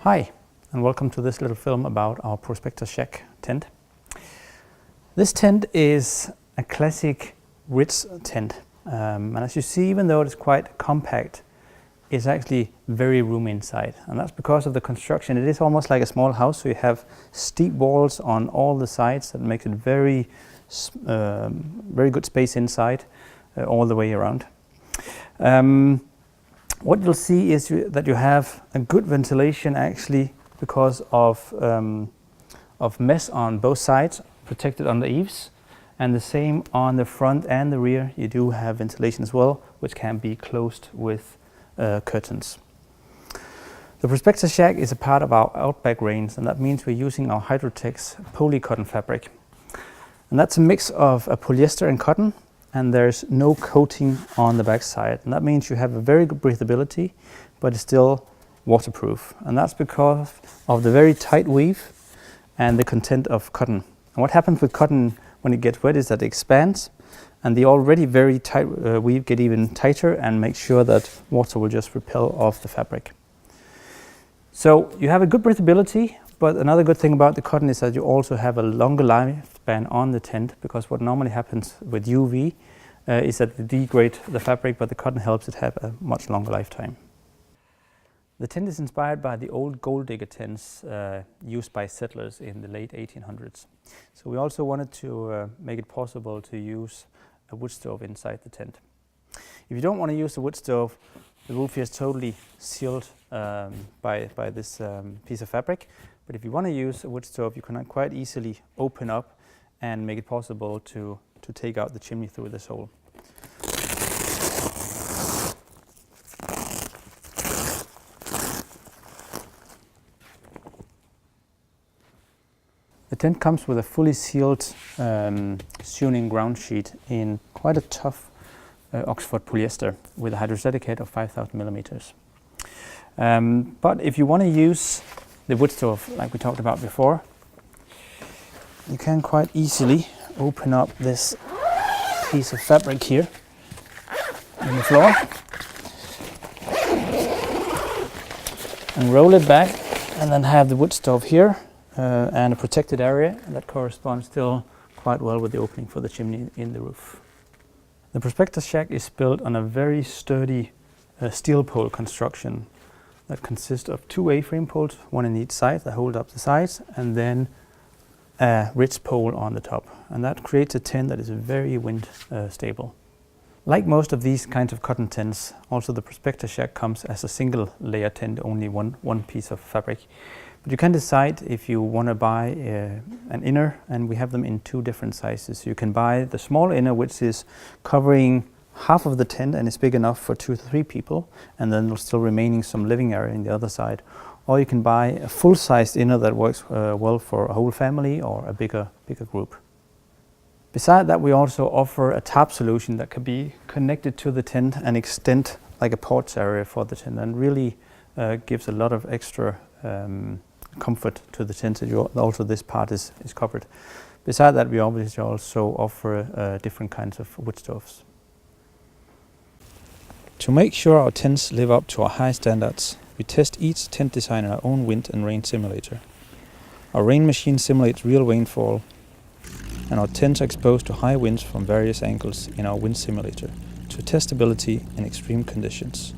Hi, and welcome to this little film about our Prospector shack tent. This tent is a classic ridge tent, and as you see, even though it's quite compact, it's actually very roomy inside, and that's because of the construction. It is almost like a small house, so you have steep walls on all the sides that makes it very good space inside all the way around. What you'll see is that you have a good ventilation actually because of mesh on both sides, protected on the eaves, and the same on the front and the rear. You do have ventilation as well, which can be closed with curtains. The Prospector shack is a part of our Outback range, and that means we're using our Hydrotex poly cotton fabric. And that's a mix of a polyester and cotton, and there's no coating on the back side. And that means you have a very good breathability, but it's still waterproof. And that's because of the very tight weave and the content of cotton. And what happens with cotton when it gets wet is that it expands, and the already very tight weave get even tighter and make sure that water will just repel off the fabric. So you have a good breathability, but another good thing about the cotton is that you also have a longer lifespan on the tent, because what normally happens with UV is that they degrade the fabric, but the cotton helps it have a much longer lifetime. The tent is inspired by the old gold digger tents used by settlers in the late 1800s. So we also wanted to make it possible to use a wood stove inside the tent. If you don't want to use the wood stove, the roof here is totally sealed by this piece of fabric. But if you want to use a wood stove, you can quite easily open up and make it possible to take out the chimney through this hole. The tent comes with a fully sealed Suning ground sheet in quite a tough Oxford polyester with a hydrostatic head of 5,000 millimeters. But if you want to use the wood stove, like we talked about before, you can quite easily open up this piece of fabric here on the floor and roll it back, and then have the wood stove here and a protected area that corresponds still quite well with the opening for the chimney in the roof. The Prospector shack is built on a very sturdy steel pole construction that consists of two A-frame poles, one in each side that hold up the sides, and then a ridge pole on the top. And that creates a tent that is very wind stable. Like most of these kinds of cotton tents, also the Prospector shack comes as a single layer tent, only one piece of fabric. But you can decide if you want to buy an inner, and we have them in two different sizes. You can buy the small inner, which is covering half of the tent and is big enough for 2 to 3 people, and then there's still remaining some living area in the other side. Or you can buy a full-sized inner that works well for a whole family or a bigger group. Beside that, we also offer a tarp solution that can be connected to the tent and extend like a porch area for the tent, and really gives a lot of extra comfort to the tent. Also this part is covered. Beside that, we obviously also offer different kinds of wood stoves. To make sure our tents live up to our high standards, we test each tent design in our own wind and rain simulator. Our rain machine simulates real rainfall, and our tents are exposed to high winds from various angles in our wind simulator to test stability in extreme conditions.